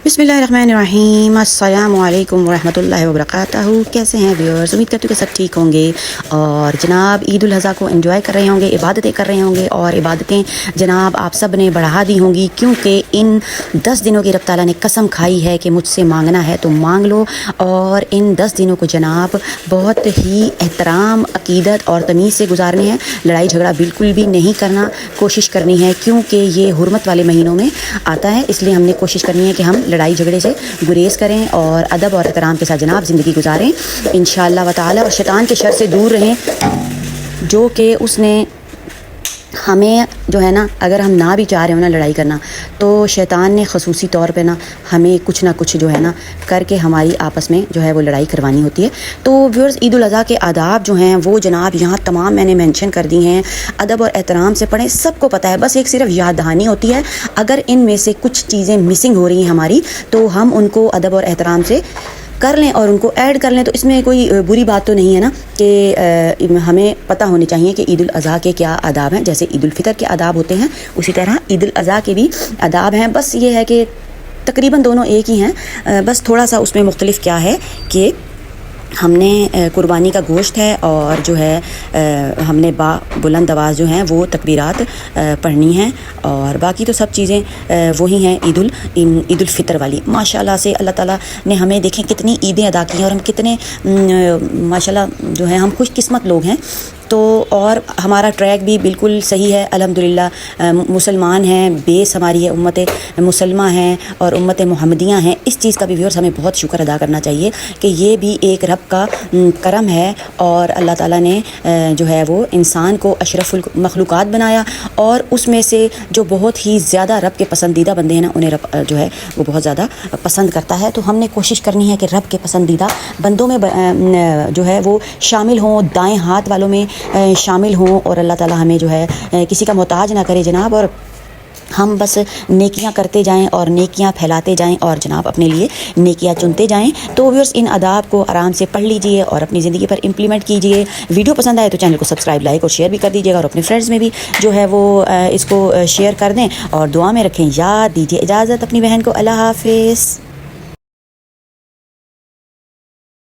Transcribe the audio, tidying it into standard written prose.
बिस्मिल्लाहिर्रहमानिर्रहीम। अस्सलामु अलैकुम वरहमतुल्लाहि वबरकातुहू। कैसे हैं व्यूअर्स? उम्मीद करती हूँ कि सब ठीक होंगे और जनाब ईद उल अज़हा को एंजॉय कर रहे होंगे, इबादतें कर रहे होंगे। और इबादतें जनाब आप सब ने बढ़ा दी होंगी, क्योंकि इन 10 दिनों की रब ताला ने कसम खाई है कि मुझसे मांगना है तो मांग लो। और इन 10 दिनों को जनाब बहुत ही एहतराम, अकीदत और तमीज़ से गुजारने हैं। लड़ाई झगड़ा बिल्कुल भी नहीं करना, कोशिश करनी है, क्योंकि ये हुर्मत वाले महीनों में आता है। इसलिए हमने कोशिश करनी है कि हम लड़ाई झगड़े से गुरेज़ करें और अदब और एहतराम के साथ जनाब ज़िंदगी गुजारें इंशाअल्लाह व ताला। और शैतान के शर से दूर रहें, जो कि उसने हमें जो है ना, अगर हम ना भी चाह रहे हो ना लड़ाई करना, तो शैतान ने ख़ुसूसी तौर पे ना हमें कुछ ना कुछ जो है ना करके हमारी आपस में जो है वो लड़ाई करवानी होती है। तो व्यूअर्स, ईद उल अज़हा के आदाब जो हैं वो जनाब यहाँ तमाम मैंने मेंशन कर दी हैं। अदब और एहतराम से पढ़ें, सबको पता है, बस एक सिर्फ याद दहानी होती है। अगर इनमें से कुछ चीज़ें मिसिंग हो रही हैं हमारी, तो हम उनको अदब और एहतराम से कर लें और उनको ऐड कर लें। तो इसमें कोई बुरी बात तो नहीं है ना कि हमें पता होनी चाहिए कि ईद उल अज़हा के क्या आदाब हैं। जैसे ईद उल फितर के आदाब होते हैं, उसी तरह ईद उल अज़हा के भी आदाब हैं। बस ये है कि तकरीबन दोनों एक ही हैं, बस थोड़ा सा उसमें मुख्तलिफ क्या है कि हमने कुर्बानी का गोश्त है और जो है हमने बुलंद आवाज़ जो हैं वो तकबीरात पढ़नी हैं। और बाकी तो सब चीज़ें वही हैं ईद उल फितर वाली। माशाल्लाह से अल्लाह ताला ने हमें देखें कितनी ईदें अदा की हैं और हम कितने माशाल्लाह जो है हम खुशकिस्मत लोग हैं। तो और हमारा ट्रैक भी बिल्कुल सही है अल्हम्दुलिल्लाह। मुसलमान हैं, बेस हमारी है उम्मत मुसलमा हैं और उम्मत मुहम्मदियाँ हैं। इस चीज़ का भी व्यूअर्स हमें बहुत शुक्र अदा करना चाहिए कि ये भी एक रब का करम है। और अल्लाह ताला ने जो है वो इंसान को अशरफुल मखलूक़ात बनाया, और उसमें से जो बहुत ही ज़्यादा रब के पसंदीदा बंदे हैं ना, उन्हें रब जो है वो बहुत ज़्यादा पसंद करता है। तो हमने कोशिश करनी है कि रब के पसंदीदा बंदों में जो है वो शामिल हों, दाएँ हाथ वालों में शामिल हों। और अल्लाह ताला हमें जो है किसी का मोहताज ना करे जनाब, और हम बस नेकियां करते जाएं और नेकियां फैलाते जाएं और जनाब अपने लिए नेकियां चुनते जाएं। तो व्यूअर्स, इन आदाब को आराम से पढ़ लीजिए और अपनी ज़िंदगी पर इम्प्लीमेंट कीजिए। वीडियो पसंद आए तो चैनल को सब्सक्राइब, लाइक और शेयर भी कर दीजिएगा, और अपने फ्रेंड्स में भी जो है वो इसको शेयर कर दें और दुआ में रखें। याद दीजिए इजाज़त अपनी बहन को। अल्लाह हाफ़िज़।